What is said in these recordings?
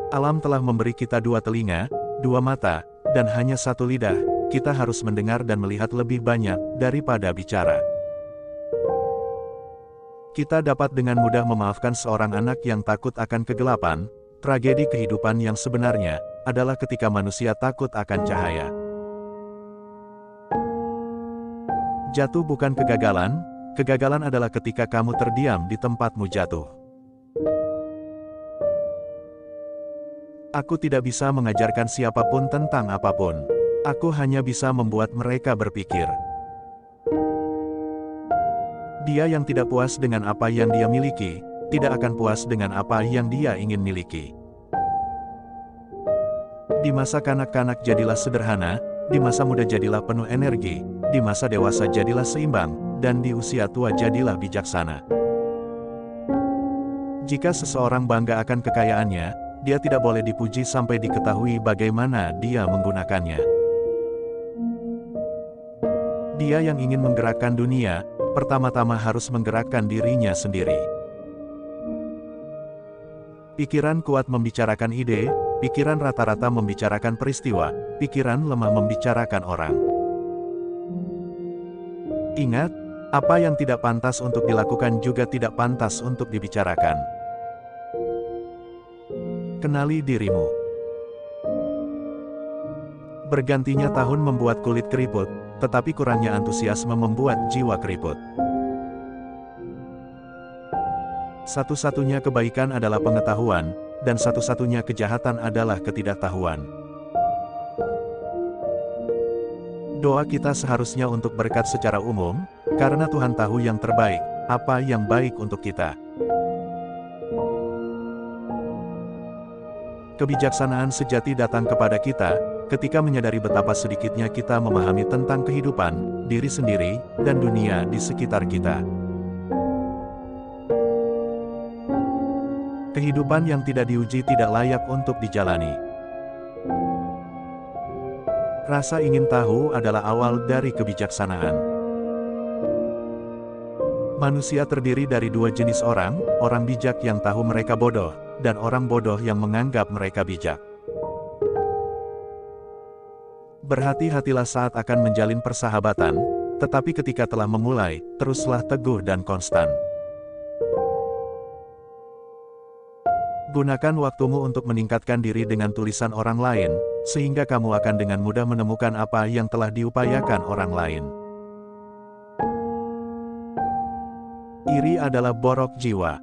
Alam telah memberi kita dua telinga, dua mata, dan hanya satu lidah. Kita harus mendengar dan melihat lebih banyak daripada bicara. Kita dapat dengan mudah memaafkan seorang anak yang takut akan kegelapan. Tragedi kehidupan yang sebenarnya adalah ketika manusia takut akan cahaya. Jatuh bukan kegagalan, kegagalan adalah ketika kamu terdiam di tempatmu jatuh. Aku tidak bisa mengajarkan siapapun tentang apapun. Aku hanya bisa membuat mereka berpikir. Dia yang tidak puas dengan apa yang dia miliki, tidak akan puas dengan apa yang dia ingin miliki. Di masa kanak-kanak jadilah sederhana, di masa muda jadilah penuh energi, di masa dewasa jadilah seimbang, dan di usia tua jadilah bijaksana. Jika seseorang bangga akan kekayaannya, dia tidak boleh dipuji sampai diketahui bagaimana dia menggunakannya. Dia yang ingin menggerakkan dunia, pertama-tama harus menggerakkan dirinya sendiri. Pikiran kuat membicarakan ide, pikiran rata-rata membicarakan peristiwa, pikiran lemah membicarakan orang. Ingat, apa yang tidak pantas untuk dilakukan juga tidak pantas untuk dibicarakan. Kenali dirimu. Bergantinya tahun membuat kulit keriput, tetapi kurangnya antusiasme membuat jiwa keriput. Satu-satunya kebaikan adalah pengetahuan, dan satu-satunya kejahatan adalah ketidaktahuan. Doa kita seharusnya untuk berkat secara umum, karena Tuhan tahu yang terbaik, apa yang baik untuk kita. Kebijaksanaan sejati datang kepada kita, ketika menyadari betapa sedikitnya kita memahami tentang kehidupan, diri sendiri, dan dunia di sekitar kita. Kehidupan yang tidak diuji tidak layak untuk dijalani. Rasa ingin tahu adalah awal dari kebijaksanaan. Manusia terdiri dari dua jenis orang, orang bijak yang tahu mereka bodoh, dan orang bodoh yang menganggap mereka bijak. Berhati-hatilah saat akan menjalin persahabatan, tetapi ketika telah memulai, teruslah teguh dan konstan. Gunakan waktumu untuk meningkatkan diri dengan tulisan orang lain, sehingga kamu akan dengan mudah menemukan apa yang telah diupayakan orang lain. Iri adalah borok jiwa.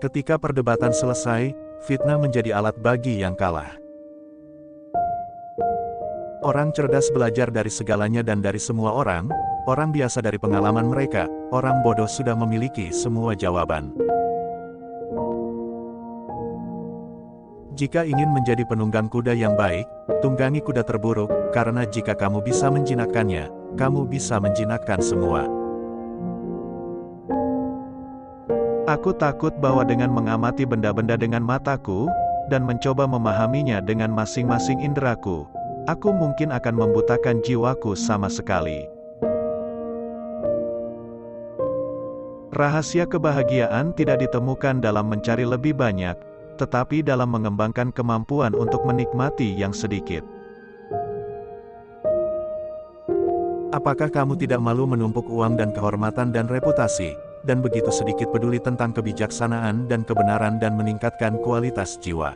Ketika perdebatan selesai, fitnah menjadi alat bagi yang kalah. Orang cerdas belajar dari segalanya dan dari semua orang biasa dari pengalaman mereka, orang bodoh sudah memiliki semua jawaban. Jika ingin menjadi penunggang kuda yang baik, tunggangi kuda terburuk, karena jika kamu bisa menjinakkannya, kamu bisa menjinakkan semua. Aku takut bahwa dengan mengamati benda-benda dengan mataku, dan mencoba memahaminya dengan masing-masing inderaku, aku mungkin akan membutakan jiwaku sama sekali. Rahasia kebahagiaan tidak ditemukan dalam mencari lebih banyak, tetapi dalam mengembangkan kemampuan untuk menikmati yang sedikit. Apakah kamu tidak malu menumpuk uang dan kehormatan dan reputasi, dan begitu sedikit peduli tentang kebijaksanaan dan kebenaran dan meningkatkan kualitas jiwa?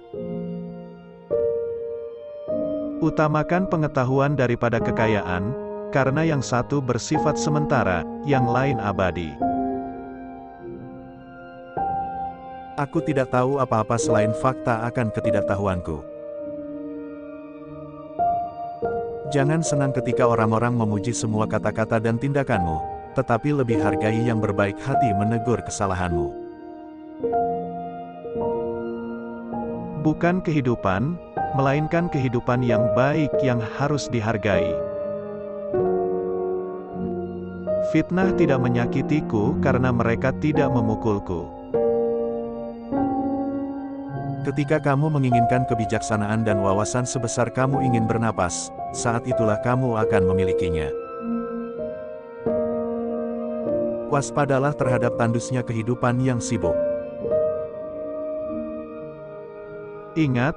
Utamakan pengetahuan daripada kekayaan, karena yang satu bersifat sementara, yang lain abadi. Aku tidak tahu apa-apa selain fakta akan ketidaktahuanku. Jangan senang ketika orang-orang memuji semua kata-kata dan tindakanmu, tetapi lebih hargai yang berbaik hati menegur kesalahanmu. Bukan kehidupan, melainkan kehidupan yang baik yang harus dihargai. Fitnah tidak menyakitiku karena mereka tidak memukulku. Ketika kamu menginginkan kebijaksanaan dan wawasan sebesar kamu ingin bernapas, saat itulah kamu akan memilikinya. Waspadalah terhadap tandusnya kehidupan yang sibuk. Ingat,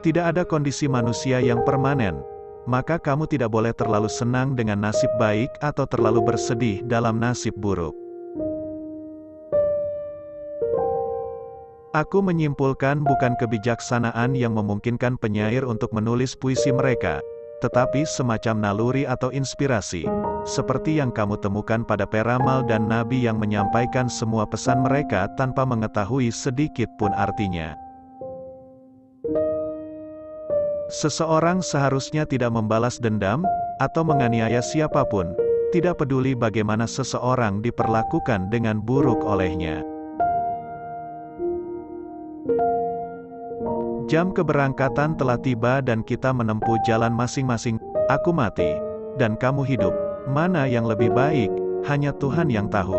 tidak ada kondisi manusia yang permanen, maka kamu tidak boleh terlalu senang dengan nasib baik atau terlalu bersedih dalam nasib buruk. Aku menyimpulkan bukan kebijaksanaan yang memungkinkan penyair untuk menulis puisi mereka, tetapi semacam naluri atau inspirasi, seperti yang kamu temukan pada peramal dan nabi yang menyampaikan semua pesan mereka tanpa mengetahui sedikit pun artinya. Seseorang seharusnya tidak membalas dendam, atau menganiaya siapapun, tidak peduli bagaimana seseorang diperlakukan dengan buruk olehnya. Jam keberangkatan telah tiba dan kita menempuh jalan masing-masing. Aku mati, dan kamu hidup. Mana yang lebih baik, hanya Tuhan yang tahu.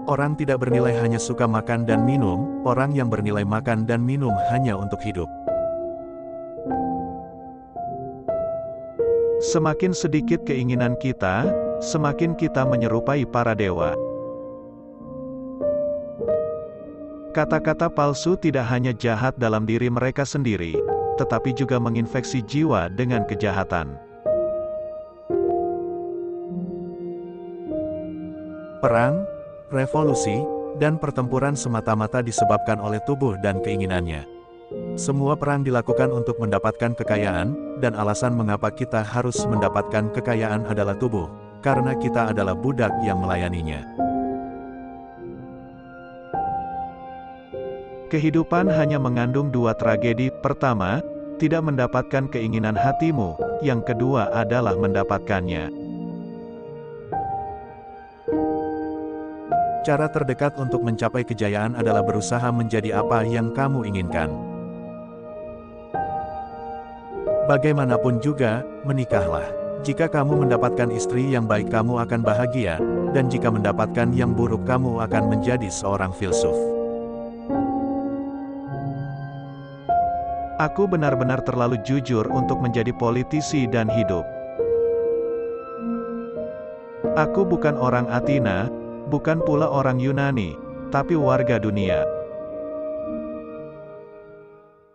Orang tidak bernilai hanya suka makan dan minum, orang yang bernilai makan dan minum hanya untuk hidup. Semakin sedikit keinginan kita, semakin kita menyerupai para dewa. Kata-kata palsu tidak hanya jahat dalam diri mereka sendiri, tetapi juga menginfeksi jiwa dengan kejahatan. Perang, revolusi, dan pertempuran semata-mata disebabkan oleh tubuh dan keinginannya. Semua perang dilakukan untuk mendapatkan kekayaan, dan alasan mengapa kita harus mendapatkan kekayaan adalah tubuh, karena kita adalah budak yang melayaninya. Kehidupan hanya mengandung dua tragedi. Pertama, tidak mendapatkan keinginan hatimu. Yang kedua adalah mendapatkannya. Cara terdekat untuk mencapai kejayaan adalah berusaha menjadi apa yang kamu inginkan. Bagaimanapun juga, menikahlah. Jika kamu mendapatkan istri yang baik, kamu akan bahagia, dan jika mendapatkan yang buruk, kamu akan menjadi seorang filsuf. Aku benar-benar terlalu jujur untuk menjadi politisi dan hidup. Aku bukan orang Athena, bukan pula orang Yunani, tapi warga dunia.